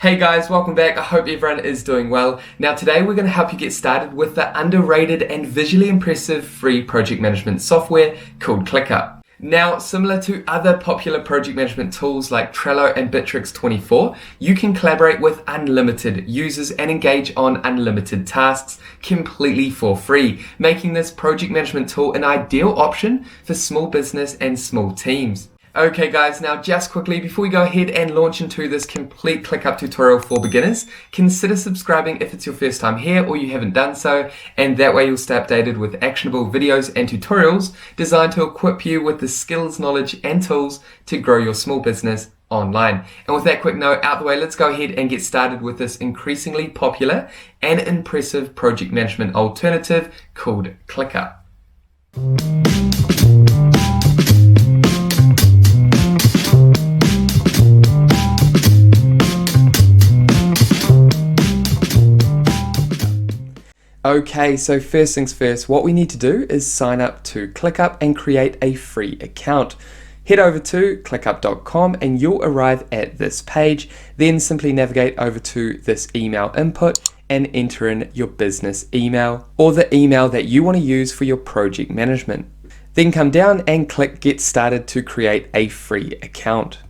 Hey guys, welcome back. I hope everyone is doing well. Now today we're going to help you get started with the underrated and visually impressive free project management software called ClickUp. Now, similar to other popular project management tools like Trello and Bitrix24, you can collaborate with unlimited users and engage on unlimited tasks completely for free, making this project management tool an ideal option for small business and small teams. Okay guys, now just quickly before we go ahead and launch into this complete ClickUp tutorial for beginners, consider subscribing if it's your first time here or you haven't done so, and that way you'll stay updated with actionable videos and tutorials designed to equip you with the skills, knowledge and tools to grow your small business online. And with that quick note out the way, let's go ahead and get started with this increasingly popular and impressive project management alternative called ClickUp. Okay, so first things first, what we need to do is sign up to ClickUp and create a free account. Head over to clickup.com and you'll arrive at this page. Then simply navigate over to this email input and enter in your business email or the email that you want to use for your project management. Then come down and click Get Started to create a free account.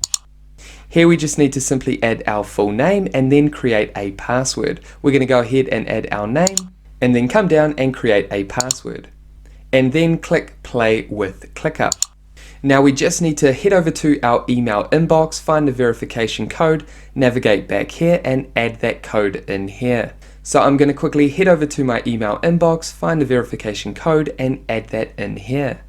Here we just need to simply add our full name and then create a password. We're going to go ahead and add our name, and then come down and create a password. And then click Play with ClickUp. Now we just need to head over to our email inbox, find the verification code, navigate back here and add that code in here. So I'm going to quickly head over to my email inbox, find the verification code and add that in here.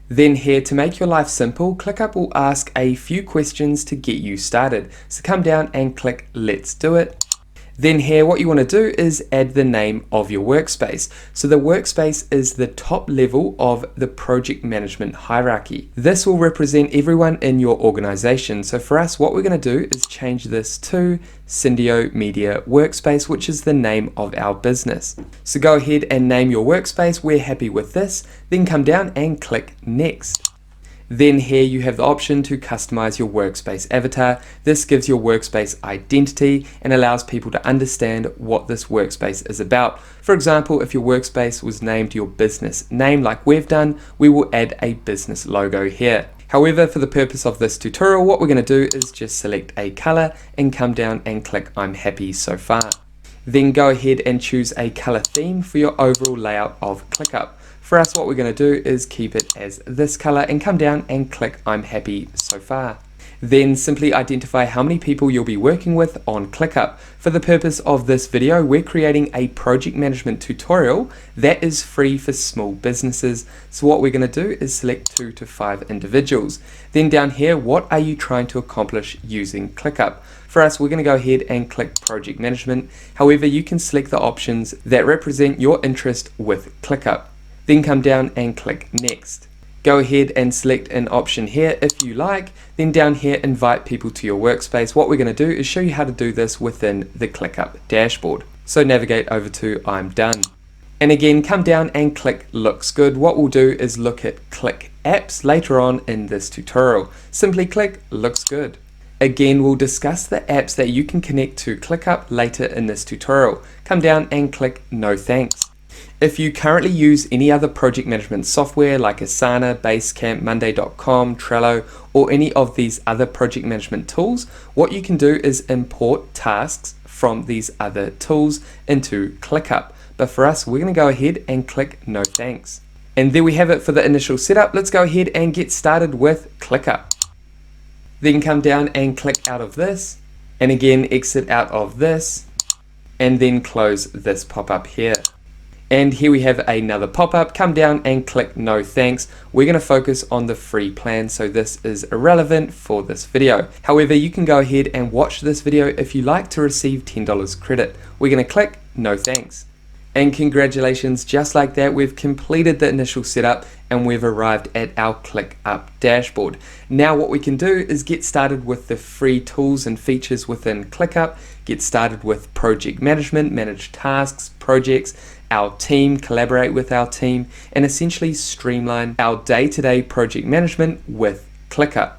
Then here, to make your life simple, ClickUp will ask a few questions to get you started. So come down and click Let's Do It. Then here, what you want to do is add the name of your workspace. So the workspace is the top level of the project management hierarchy. This will represent everyone in your organization. So for us, what we're going to do is change this to Syndio Media Workspace, which is the name of our business. So go ahead and name your workspace. We're happy with this. Then come down and click Next. Then here you have the option to customize your workspace avatar. This gives your workspace identity and allows people to understand what this workspace is about. For example, if your workspace was named your business name like we've done, we will add a business logo here. However, for the purpose of this tutorial, what we're going to do is just select a color and come down and click I'm happy so far. Then go ahead and choose a color theme for your overall layout of ClickUp. For us, what we're going to do is keep it as this color and come down and click I'm happy so far. Then simply identify how many people you'll be working with on ClickUp. For the purpose of this video, we're creating a project management tutorial that is free for small businesses. So what we're going to do is select 2 to 5 individuals. Then down here, what are you trying to accomplish using ClickUp? For us, we're going to go ahead and click project management. However, you can select the options that represent your interest with ClickUp. Then come down and click Next. Go ahead and select an option here if you like. Then down here, invite people to your workspace. What we're going to do is show you how to do this within the ClickUp dashboard. So navigate over to I'm done. And again, come down and click Looks Good. What we'll do is look at Click Apps later on in this tutorial. Simply click Looks Good. Again, we'll discuss the apps that you can connect to ClickUp later in this tutorial. Come down and click No Thanks. If you currently use any other project management software like Asana, Basecamp, Monday.com, Trello, or any of these other project management tools, what you can do is import tasks from these other tools into ClickUp. But for us, we're going to go ahead and click No Thanks. And there we have it for the initial setup. Let's go ahead and get started with ClickUp. Then come down and click out of this, and again exit out of this, and then close this pop-up here. And here we have another pop-up. Come down and click No Thanks. We're going to focus on the free plan, so this is irrelevant for this video. However, you can go ahead and watch this video if you like to receive $10 credit. We're going to click No Thanks. And congratulations, just like that, we've completed the initial setup and we've arrived at our ClickUp dashboard. Now what we can do is get started with the free tools and features within ClickUp, get started with project management, manage tasks, projects, our team, collaborate with our team, and essentially streamline our day-to-day project management with ClickUp.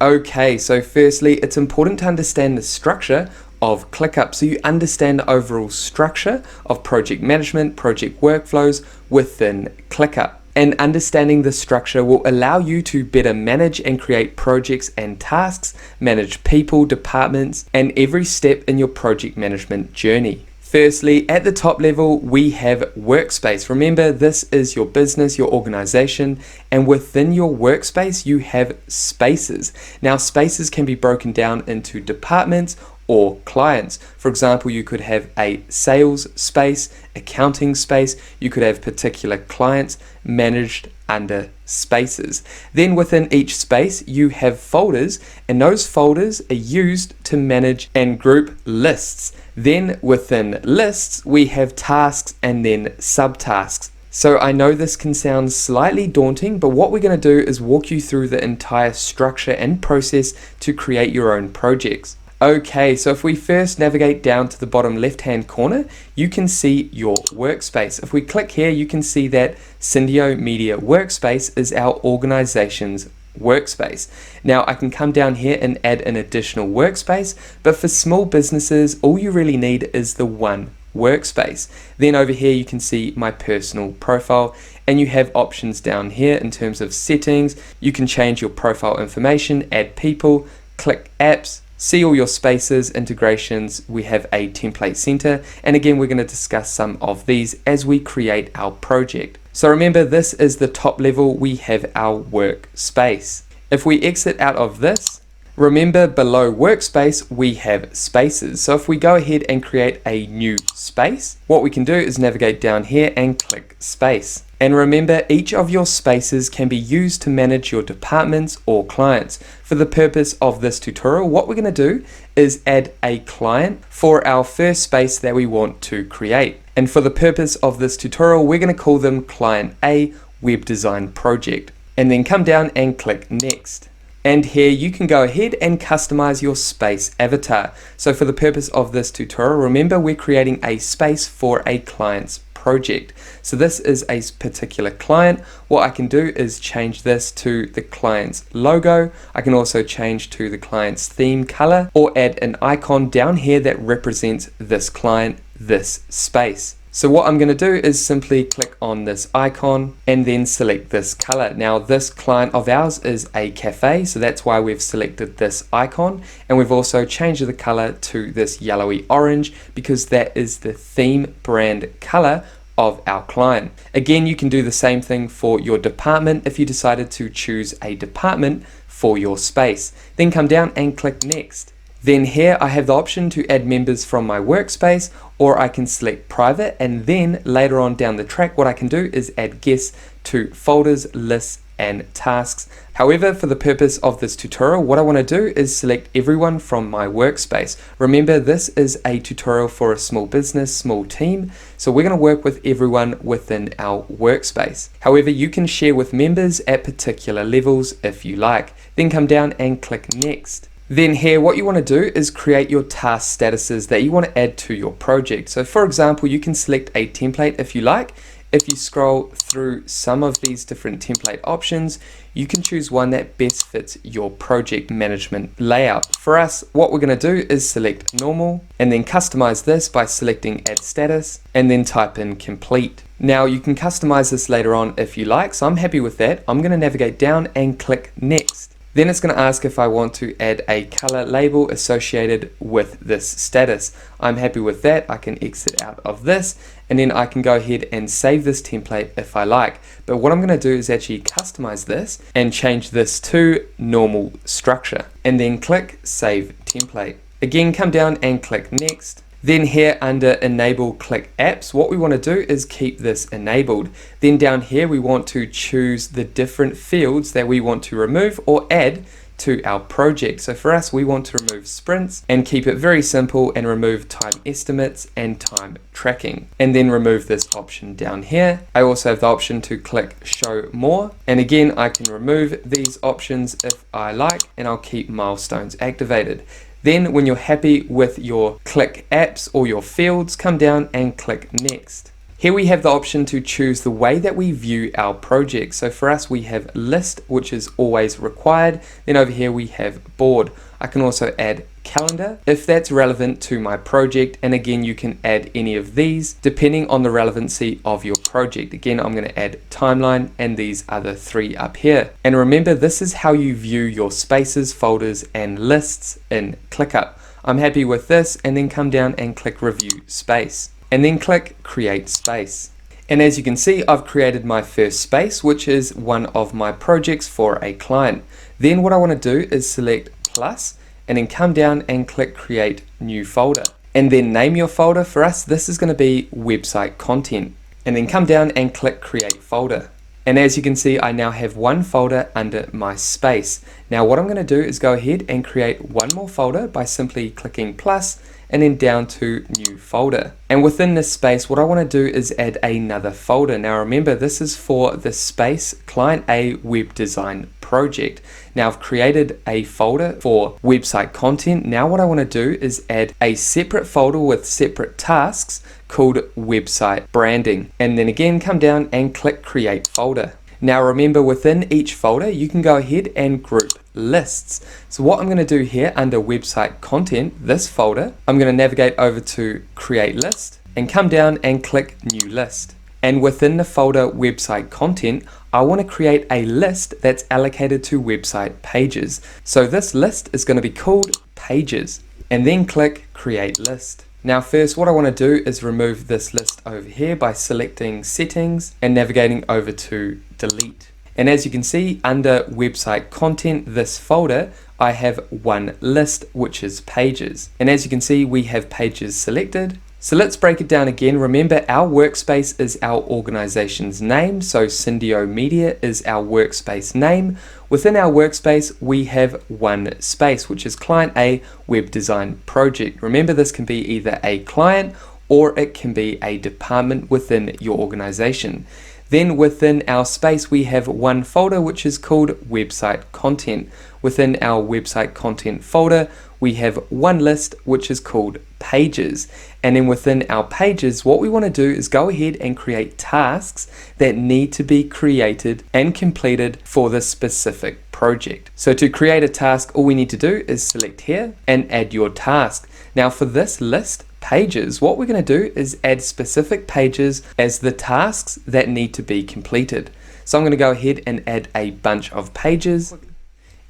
Okay, so firstly, it's important to understand the structure of ClickUp so you understand the overall structure of project management, project workflows within ClickUp. And understanding the structure will allow you to better manage and create projects and tasks, manage people, departments, and every step in your project management journey. Firstly, at the top level, we have Workspace. Remember, this is your business, your organization, and within your workspace, you have spaces. Now, spaces can be broken down into departments or clients. For example, you could have a sales space, accounting space, you could have particular clients managed under spaces. Then within each space, you have folders, and those folders are used to manage and group lists. Then within lists, we have tasks and then subtasks. So I know this can sound slightly daunting, but what we're going to do is walk you through the entire structure and process to create your own projects. Okay, so if we first navigate down to the bottom left-hand corner, you can see your workspace. If we click here, you can see that Syndio Media Workspace is our organization's workspace. Now I can come down here and add an additional workspace, but for small businesses, all you really need is the one workspace. Then over here, you can see my personal profile, and you have options down here in terms of settings. You can change your profile information, add people, click apps, see all your spaces, integrations. We have a template center, and again we're going to discuss some of these as we create our project. So remember, this is the top level. We have our workspace. If we exit out of this, remember below workspace we have spaces. So if we go ahead and create a new space, what we can do is navigate down here and click space. And remember, each of your spaces can be used to manage your departments or clients. For the purpose of this tutorial, what we're going to do is add a client for our first space that we want to create. And for the purpose of this tutorial, we're going to call them Client A Web Design Project. And then come down and click Next. And here you can go ahead and customize your space avatar. So for the purpose of this tutorial, remember we're creating a space for a client's project. So this is a particular client. What I can do is change this to the client's logo. I can also change to the client's theme color, or add an icon down here that represents this client, this space. So what I'm going to do is simply click on this icon and then select this color. Now this client of ours is a cafe, so that's why we've selected this icon, and we've also changed the color to this yellowy orange because that is the theme brand color of our client. Again, you can do the same thing for your department if you decided to choose a department for your space. Then come down and click Next. Then here I have the option to add members from my workspace, or I can select private, and then later on down the track what I can do is add guests to folders, lists, and tasks. However, for the purpose of this tutorial, what I want to do is select everyone from my workspace. Remember, this is a tutorial for a small business, small team, so we're going to work with everyone within our workspace. However, you can share with members at particular levels if you like. Then come down and click Next. Then here, what you want to do is create your task statuses that you want to add to your project. So for example, you can select a template if you like. If you scroll through some of these different template options, you can choose one that best fits your project management layout. For us, what we're going to do is select normal and then customize this by selecting add status and then type in complete. Now you can customize this later on if you like, so I'm happy with that. I'm going to navigate down and click next. Then it's going to ask if I want to add a color label associated with this status. I'm happy with that. I can exit out of this, and then I can go ahead and save this template if I like. But what I'm going to do is actually customize this and change this to normal structure, and then click Save Template. Again, come down and click Next. Then here under Enable Click Apps, what we want to do is keep this enabled. Then down here we want to choose the different fields that we want to remove or add to our project. So for us, we want to remove sprints and keep it very simple and remove time estimates and time tracking. And then remove this option down here. I also have the option to click Show More. And again, I can remove these options if I like, and I'll keep milestones activated. Then when you're happy with your click apps or your fields, come down and click Next. Here we have the option to choose the way that we view our project. So for us, we have list, which is always required. Then over here we have board. I can also add calendar if that's relevant to my project. And again, you can add any of these depending on the relevancy of your project. Again, I'm going to add timeline and these other three up here. And remember, this is how you view your spaces, folders, and lists in ClickUp. I'm happy with this, and then come down and click review space and then click create space. And as you can see, I've created my first space, which is one of my projects for a client. Then what I want to do is select plus and then come down and click create new folder. And then name your folder. For us, this is going to be website content. And then come down and click create folder. And as you can see, I now have one folder under my space. Now what I'm going to do is go ahead and create one more folder by simply clicking plus and then down to new folder. And within this space, what I want to do is add another folder. Now remember, this is for the space client A web design project. Now I've created a folder for website content. Now what I want to do is add a separate folder with separate tasks called website branding. And then again, come down and click create folder. Now remember, within each folder, you can go ahead and group lists. So what I'm going to do here under website content, this folder, I'm going to navigate over to create list and come down and click new list. And within the folder website content, I want to create a list that's allocated to website pages. So this list is going to be called pages, and then click create list. Now first, what I want to do is remove this list over here by selecting settings and navigating over to delete. And as you can see, under website content, this folder, I have one list, which is pages. And as you can see, we have pages selected. So let's break it down again. Remember, our workspace is our organization's name. So Syndio Media is our workspace name. Within our workspace, we have one space, which is Client A Web Design Project. Remember, this can be either a client or it can be a department within your organization. Then within our space, we have one folder, which is called website content. Within our website content folder, we have one list, which is called pages. And then within our pages, what we want to do is go ahead and create tasks that need to be created and completed for this specific project. So to create a task, all we need to do is select here and add your task. Now for this list, pages, what we're going to do is add specific pages as the tasks that need to be completed. So I'm going to go ahead and add a bunch of pages.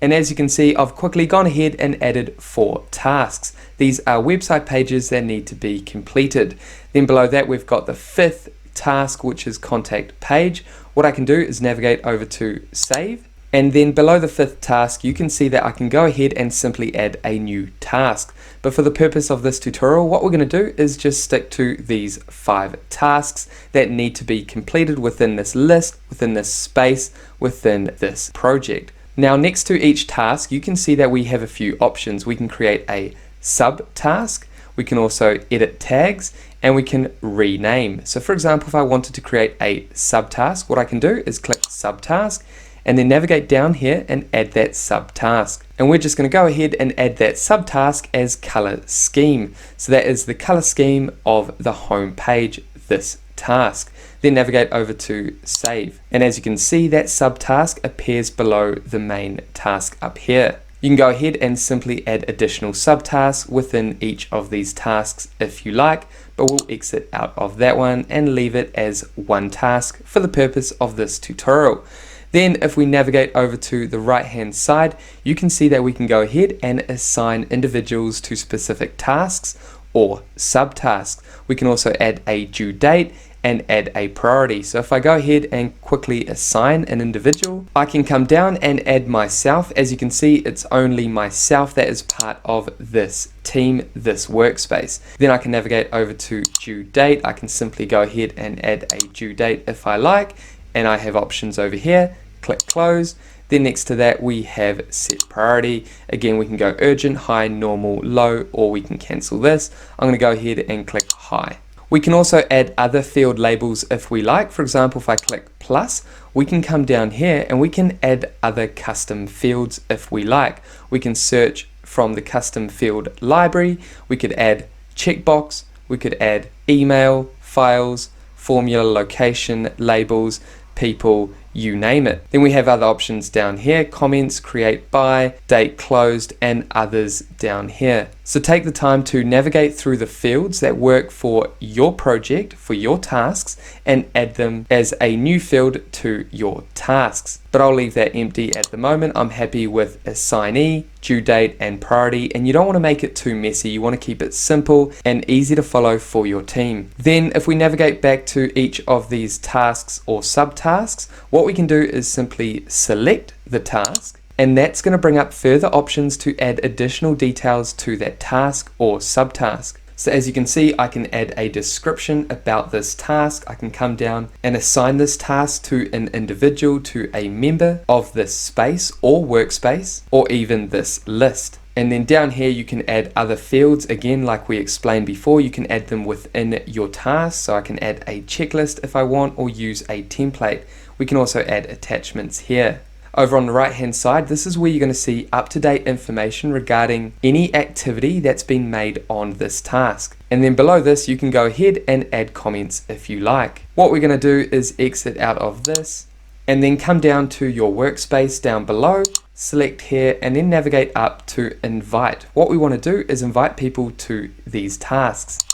And as you can see, I've quickly gone ahead and added 4 tasks. These are website pages that need to be completed. Then below that, we've got the 5th task, which is contact page. What I can do is navigate over to save. And then below the 5th task, you can see that I can go ahead and simply add a new task. But for the purpose of this tutorial, what we're going to do is just stick to these 5 tasks that need to be completed within this list, within this space, within this project. Now next to each task, you can see that we have a few options. We can create a subtask, we can also edit tags, and we can rename. So for example, if I wanted to create a subtask, what I can do is click subtask and then navigate down here and add that subtask. And we're just going to go ahead and add that subtask as color scheme. So that is the color scheme of the home page, this task. Then navigate over to save. And as you can see, that subtask appears below the main task up here. You can go ahead and simply add additional subtasks within each of these tasks if you like, but we'll exit out of that one and leave it as one task for the purpose of this tutorial. Then if we navigate over to the right hand side, you can see that we can go ahead and assign individuals to specific tasks or subtasks. We can also add a due date and add a priority. So if I go ahead and quickly assign an individual, I can come down and add myself. As you can see, it's only myself that is part of this team, this workspace. Then I can navigate over to due date. I can simply go ahead and add a due date if I like, and I have options over here. Click close. Then next to that, we have set priority. Again, we can go urgent, high, normal, low, or we can cancel this. I'm going to go ahead and click high. We can also add other field labels if we like. For example, if I click plus, we can come down here and we can add other custom fields if we like. We can search from the custom field library. We could add checkbox. We could add email, files, formula, location, labels, people, you name it. Then we have other options down here: comments, create by, date closed, and others down here. So take the time to navigate through the fields that work for your project, for your tasks, and add them as a new field to your tasks. But I'll leave that empty at the moment. I'm happy with assignee, due date, and priority, and you don't want to make it too messy. You want to keep it simple and easy to follow for your team. Then if we navigate back to each of these tasks or subtasks, what we can do is simply select the task, and that's going to bring up further options to add additional details to that task or subtask. So as you can see, I can add a description about this task. I can come down and assign this task to an individual, to a member of this space or workspace, or even this list. And then down here you can add other fields. Again, like we explained before, you can add them within your task. So I can add a checklist if I want, or use a template. We can also add attachments here. Over on the right hand side, this is where you're going to see up-to-date information regarding any activity that's been made on this task. And then below this, you can go ahead and add comments if you like. What we're going to do is exit out of this and then come down to your workspace down below, select here, and then navigate up to invite. What we want to do is invite people to these tasks.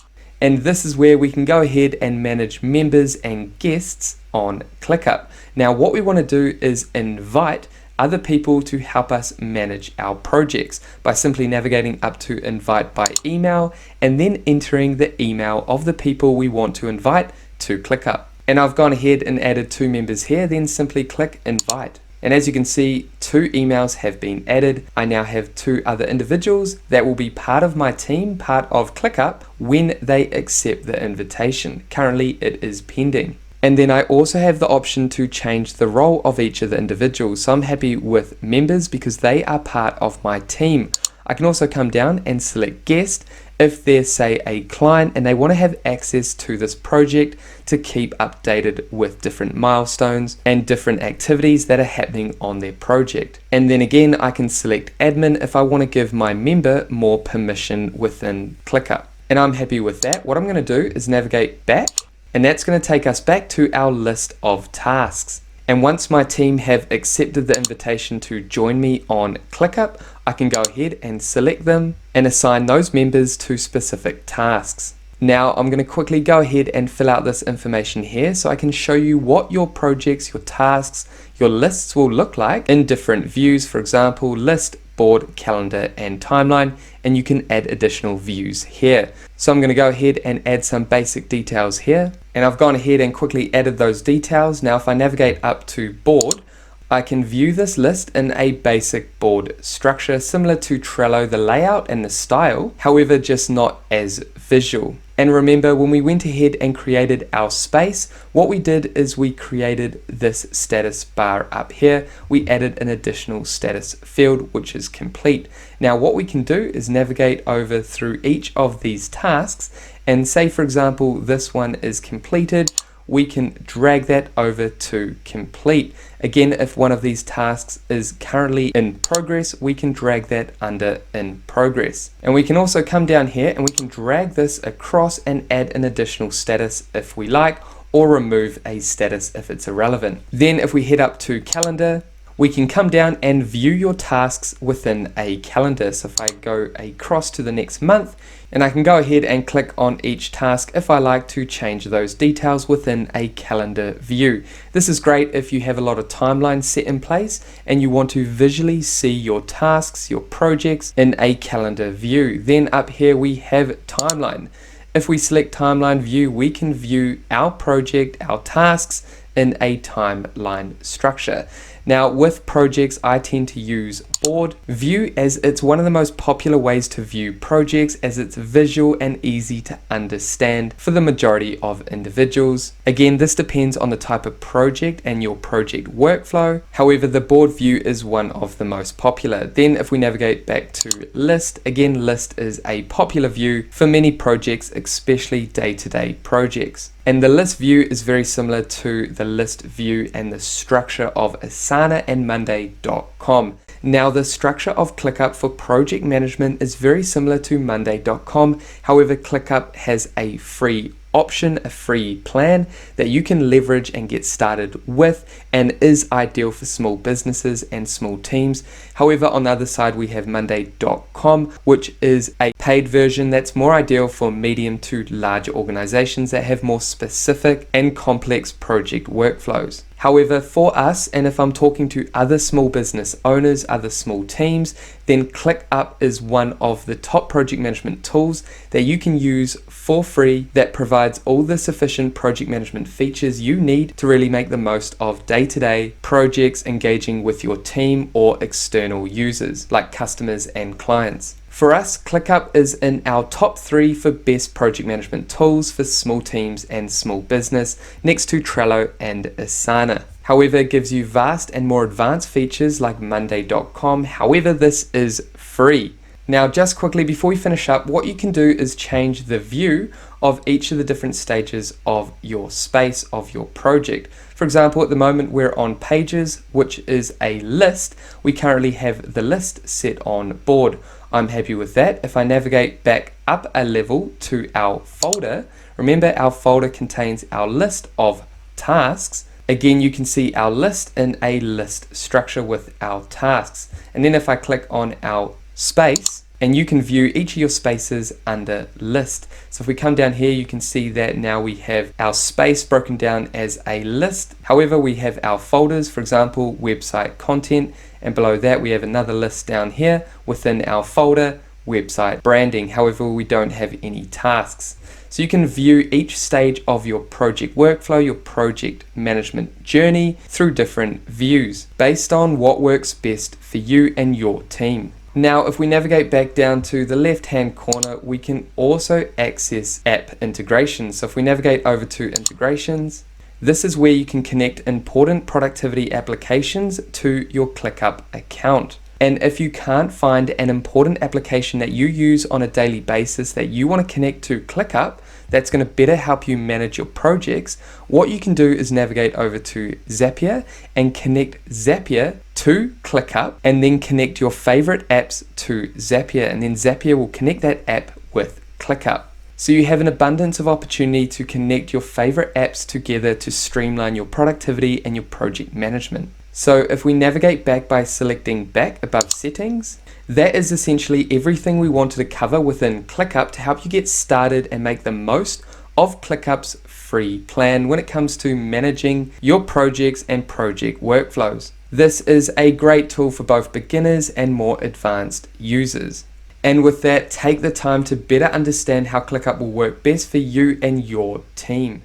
And this is where we can go ahead and manage members and guests on ClickUp. Now what we want to do is invite other people to help us manage our projects by simply navigating up to invite by email and then entering the email of the people we want to invite to ClickUp. And I've gone ahead and added 2 members here, then simply click invite. And as you can see, 2 emails have been added. I now have 2 other individuals that will be part of my team, part of ClickUp, when they accept the invitation. Currently it is pending. And then I also have the option to change the role of each of the individuals. So I'm happy with members because they are part of my team. I can also come down and select guest if they're, say, a client and they want to have access to this project to keep updated with different milestones and different activities that are happening on their project. And then again, I can select admin if I want to give my member more permission within ClickUp. And I'm happy with that. What I'm going to do is navigate back, and that's going to take us back to our list of tasks. And once my team have accepted the invitation to join me on ClickUp, I can go ahead and select them and assign those members to specific tasks. Now I'm going to quickly go ahead and fill out this information here so I can show you what your projects, your tasks, your lists will look like in different views. For example, list, board, calendar, and timeline, and you can add additional views here. So I'm going to go ahead and add some basic details here, and I've gone ahead and quickly added those details. Now if I navigate up to board, I can view this list in a basic board structure similar to Trello, the layout and the style, however just not as visual. And remember, when we went ahead and created our space, what we did is we created this status bar up here. We added an additional status field, which is complete. Now what we can do is navigate over through each of these tasks and say, for example, this one is completed. We can drag that over to complete. Again, if one of these tasks is currently in progress, we can drag that under in progress. And we can also come down here and we can drag this across and add an additional status if we like, or remove a status if it's irrelevant. Then if we head up to calendar, we can come down and view your tasks within a calendar. So if I go across to the next month, and I can go ahead and click on each task if I like to change those details within a calendar view. This is great if you have a lot of timelines set in place and you want to visually see your tasks, your projects in a calendar view. Then up here we have timeline. If we select timeline view, we can view our project, our tasks in a timeline structure. Now with projects, I tend to use board view as it's one of the most popular ways to view projects, as it's visual and easy to understand for the majority of individuals. Again, this depends on the type of project and your project workflow. However, the board view is one of the most popular. Then if we navigate back to list, again, list is a popular view for many projects, especially day-to-day projects. And the list view is very similar to the list view and the structure of Asana and Monday.com. Now the structure of ClickUp for project management is very similar to Monday.com. However, ClickUp has a free option, a free plan that you can leverage and get started with, and is ideal for small businesses and small teams. However, on the other side, we have Monday.com, which is a paid version that's more ideal for medium to large organizations that have more specific and complex project workflows. However, for us, and if I'm talking to other small business owners, other small teams, then ClickUp is one of the top project management tools that you can use for free that provides all the sufficient project management features you need to really make the most of day-to-day projects engaging with your team or external users like customers and clients. For us, ClickUp is in our top 3 for best project management tools for small teams and small business, next to Trello and Asana. However, it gives you vast and more advanced features like Monday.com. However, this is free. Now, just quickly before we finish up, what you can do is change the view of each of the different stages of your space, of your project. For example, at the moment we're on pages, which is a list. We currently have the list set on board. I'm happy with that. If I navigate back up a level to our folder, remember our folder contains our list of tasks. Again, you can see our list in a list structure with our tasks. And then if I click on our space, and you can view each of your spaces under list. So if we come down here, you can see that now we have our space broken down as a list. However, we have our folders, for example, website content, and below that we have another list down here within our folder, website branding. However, we don't have any tasks. So you can view each stage of your project workflow, your project management journey through different views based on what works best for you and your team. Now, if we navigate back down to the left-hand corner, we can also access app integrations. So if we navigate over to integrations, this is where you can connect important productivity applications to your ClickUp account. And if you can't find an important application that you use on a daily basis that you want to connect to ClickUp, that's going to better help you manage your projects, what you can do is navigate over to Zapier and connect Zapier to ClickUp, and then connect your favorite apps to Zapier, and then Zapier will connect that app with ClickUp. So you have an abundance of opportunity to connect your favorite apps together to streamline your productivity and your project management. So if we navigate back by selecting back above settings, that is essentially everything we wanted to cover within ClickUp to help you get started and make the most of ClickUp's free plan when it comes to managing your projects and project workflows. This is a great tool for both beginners and more advanced users. And with that, take the time to better understand how ClickUp will work best for you and your team.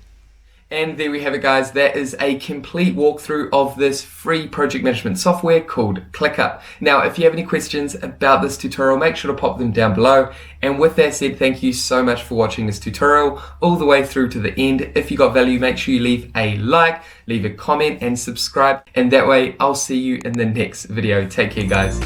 And there we have it, guys. That is a complete walkthrough of this free project management software called ClickUp. Now, if you have any questions about this tutorial, make sure to pop them down below. And with that said, thank you so much for watching this tutorial all the way through to the end. If you got value, make sure you leave a like, leave a comment, and subscribe. And that way, I'll see you in the next video. Take care, guys.